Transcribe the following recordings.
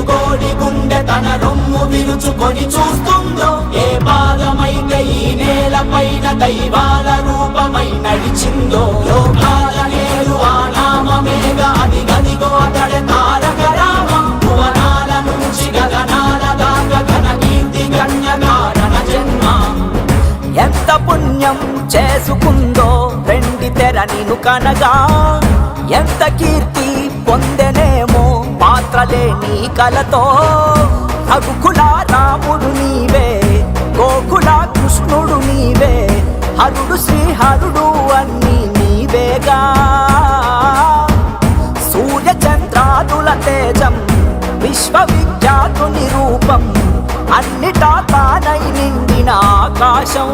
తెలుగోడి గుండె తన రొమ్ము విరుచుకొని చూస్తుందో, ఏ పాదమైతే ఈ నేల పైన దైవాల రూపమై నడిచిందో, లోకాల నేడు ఆ నామమేగా అది గదిగో అతడే తారక రామం. భువనాల నుంచి గగనాల దాకా ఘన కీర్తి గణ్యకారణ జన్మ. ఎంత పుణ్యం చేసుకుందో వెండి తెర నిన్ను కనగా, ఎంత కీర్తి పొందెనేమో పాత్రలే నీ కలతో. రఘుకుల రాముడు నీవే, గోకుల కృష్ణుడు నీవే, హరుడు శ్రీహరుడు అన్నీ నీవేగా. సూర్య చంద్రాదుల తేజం విశ్వవిఖ్యాతుని రూపం, అన్నిటా తానై నిండిన ఆకాశం.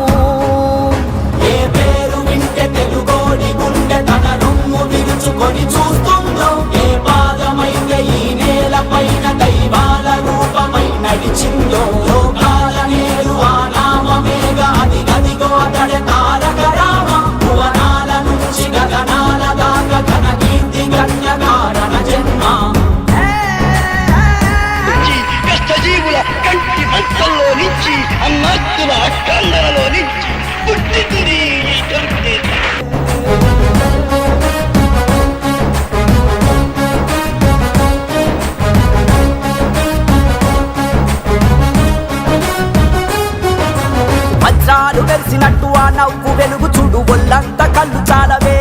ఏ పేరు వింటే తెలుగోడి గుండె తన రొమ్ము విరుచుకొని చూస్తుందో, ఏ పాదమైతే ఈ నేల పైన దైవాల రూపమై నడిచిందో, లోకాల నేడు ఆ నామమేగా అది గదిగో అతడే తారక రామం. భువనాల నుంచి గగనాల దాకా ఘన కీర్తి గణ్యకారణ జన్మ. కష్టజీవుల కంటి భక్తుల్లో నుంచి అమ్మత్తుల అక్కందరలో నుంచి పుట్టింది ఈ దొరికితే. వజ్రాలు వెలిసినట్టు ఆ నవ్వు వెలుగు చూడు, ఒళ్ళంత కళ్ళు చాలవే.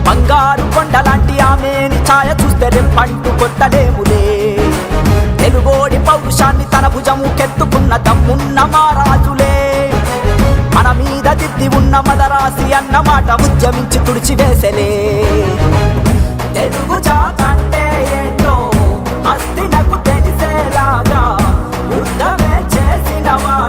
బంగారు కొండలాంటి ఆమెని ఛాయ చూస్తే రెప్పంటూ కొట్టలేములే. తెలుగోడి పౌరుషాన్ని తన భుజము కెత్తుకున్న దమ్మున్న మారాజులే. మన మీద దిద్ది ఉన్న మదరాసి అన్నమాట ఉద్యమించి తుడిచివేసలే. తెలుగు